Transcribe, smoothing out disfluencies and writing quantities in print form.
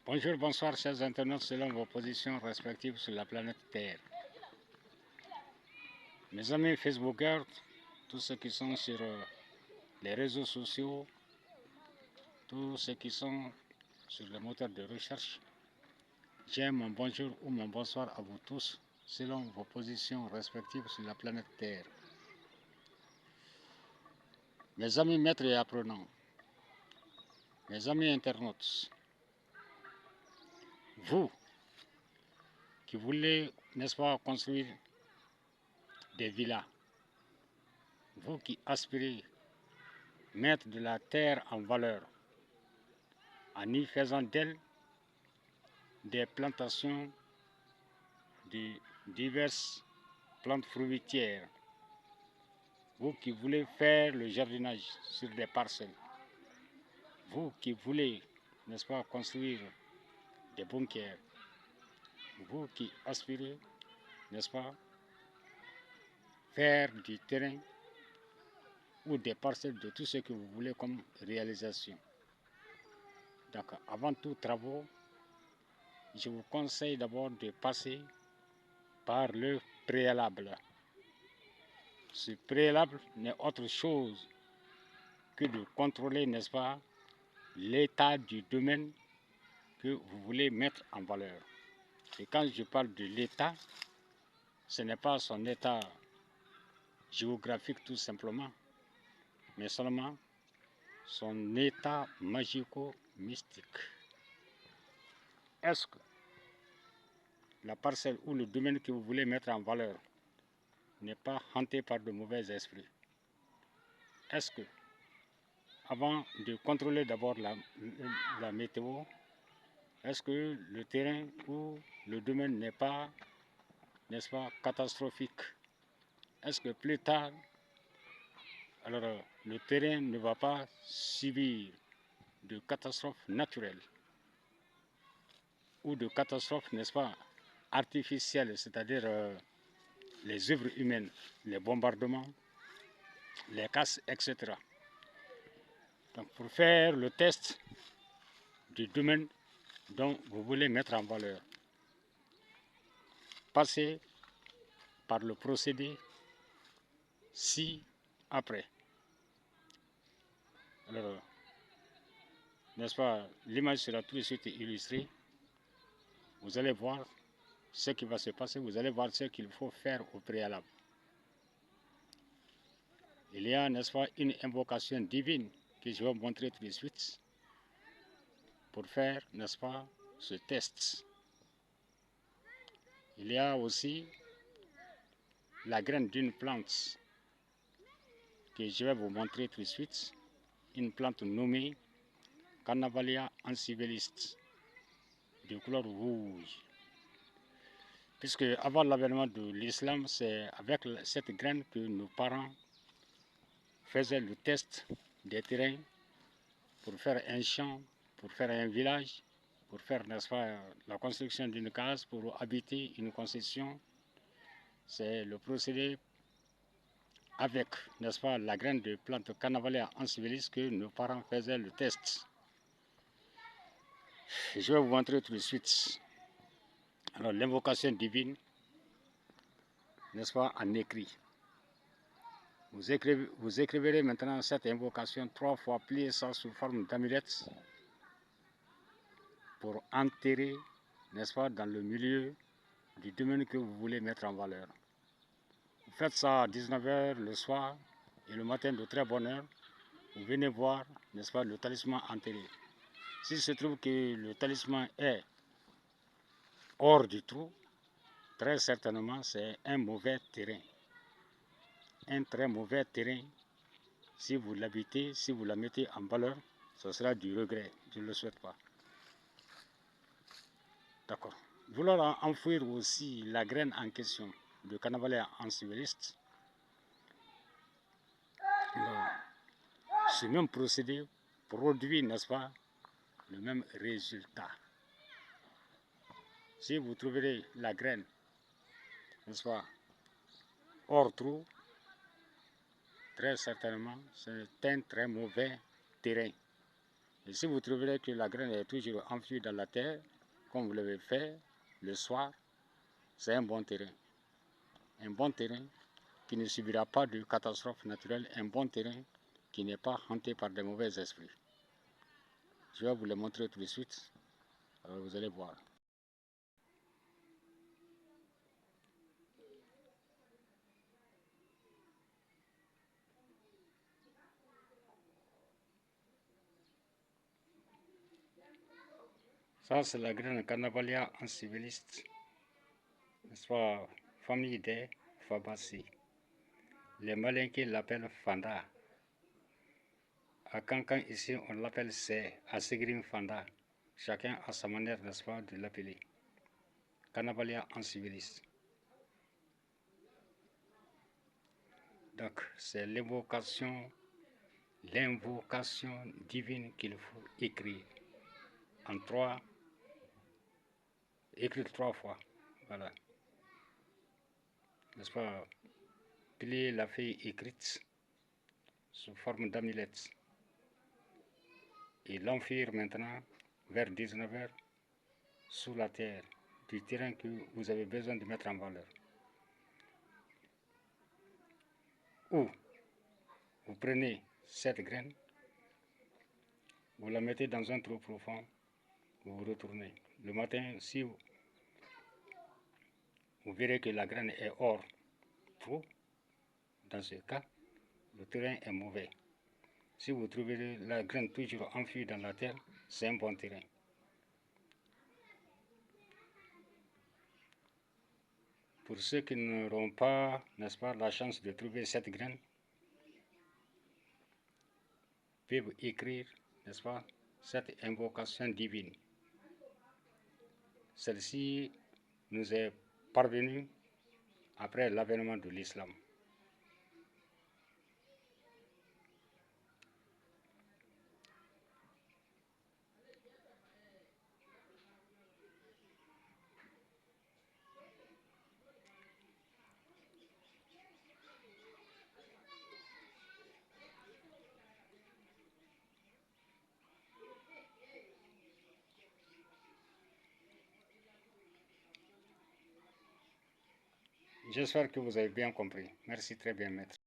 Bonjour, bonsoir, chers internautes, selon vos positions respectives sur la planète Terre. Mes amis Facebookers, tous ceux qui sont sur les réseaux sociaux, tous ceux qui sont sur les moteurs de recherche, j'ai mon bonjour ou mon bonsoir à vous tous, selon vos positions respectives sur la planète Terre. Mes amis maîtres et apprenants, mes amis internautes, vous qui voulez, n'est-ce pas, construire des villas, vous qui aspirez mettre de la terre en valeur, en y faisant d'elle des plantations de diverses plantes fruitières, vous qui voulez faire le jardinage sur des parcelles, vous qui voulez, n'est-ce pas, construire des bunkers, vous qui aspirez, n'est-ce pas, faire du terrain ou des parcelles de tout ce que vous voulez comme réalisation. Donc, avant tout travaux, je vous conseille d'abord de passer par le préalable. Ce préalable n'est autre chose que de contrôler, n'est-ce pas, l'état du domaine que vous voulez mettre en valeur. Et quand je parle de l'état, ce n'est pas son état géographique tout simplement, mais seulement son état magico-mystique. Est-ce que la parcelle ou le domaine que vous voulez mettre en valeur n'est pas hanté par de mauvais esprits? Est-ce que, avant de contrôler d'abord la météo, est-ce que le terrain ou le domaine n'est pas, n'est-ce pas, catastrophique? Est-ce que plus tard, alors le terrain ne va pas subir de catastrophes naturelles ou de catastrophes, n'est-ce pas, artificielles, c'est-à-dire les œuvres humaines, les bombardements, les casses, etc. Donc pour faire le test du domaine dont vous voulez mettre en valeur, passez par le procédé ci-après. Alors, n'est-ce pas, l'image sera tout de suite illustrée. Vous allez voir ce qui va se passer, vous allez voir ce qu'il faut faire au préalable. Il y a, n'est-ce pas, une invocation divine que je vais vous montrer tout de suite pour faire, n'est-ce pas, ce test. Il y a aussi la graine d'une plante que je vais vous montrer tout de suite, une plante nommée Carnavalia ancivillis de couleur rouge. Puisque avant l'avènement de l'islam, c'est avec cette graine que nos parents faisaient le test des terrains pour faire un champ, pour faire un village, pour faire, n'est-ce pas, la construction d'une case, pour habiter une concession. C'est le procédé avec, n'est-ce pas, la graine de plante Carnavalia ancivillis que nos parents faisaient le test. Je vais vous montrer tout de suite. Alors, l'invocation divine, n'est-ce pas, en écrit. Vous écriverez maintenant cette invocation 3 fois, pliez ça sous forme d'amulette pour enterrer, n'est-ce pas, dans le milieu du domaine que vous voulez mettre en valeur. Vous faites ça à 19 h le soir et le matin de très bonne heure. Vous venez voir, n'est-ce pas, le talisman enterré. S'il se trouve que le talisman est hors du trou, très certainement c'est un mauvais terrain. Un très mauvais terrain. Si vous l'habitez, si vous la mettez en valeur, ce sera du regret. Je ne le souhaite pas. D'accord. Vouloir enfouir aussi la graine en question de Carnavalia ancivillis, ce même procédé produit, n'est-ce pas, le même résultat. Si vous trouverez la graine, n'est-ce pas, hors trou, très certainement, c'est un très mauvais terrain. Et si vous trouverez que la graine est toujours enfouie dans la terre, comme vous l'avez fait le soir, c'est un bon terrain. Un bon terrain qui ne subira pas de catastrophe naturelle, un bon terrain qui n'est pas hanté par de mauvais esprits. Je vais vous le montrer tout de suite, alors vous allez voir. Ça, c'est la graine Carnavalia ancivilis, n'est-ce pas, famille des Fabaceae. Les Malinqués l'appellent Fanda. À Cancan, ici, on l'appelle C, à Segrim Fanda. Chacun a sa manière, n'est-ce pas, de l'appeler. Carnavalia ancivilis. Donc, c'est l'invocation divine qu'il faut écrire en écrire 3 fois. Voilà. N'est-ce pas? Plier la feuille écrite sous forme d'amulette et l'enfuir maintenant vers 19 h sous la terre du terrain que vous avez besoin de mettre en valeur. Ou vous prenez cette graine, vous la mettez dans un trou profond, vous vous retournez. Le matin, si vous verrez que la graine est hors trou, dans ce cas, le terrain est mauvais. Si vous trouvez la graine toujours enfouie dans la terre, c'est un bon terrain. Pour ceux qui n'auront pas, n'est-ce pas, la chance de trouver cette graine, peuvent écrire, n'est-ce pas, cette invocation divine. Celle-ci nous est parvenue après l'avènement de l'islam. J'espère que vous avez bien compris. Merci très bien, maître.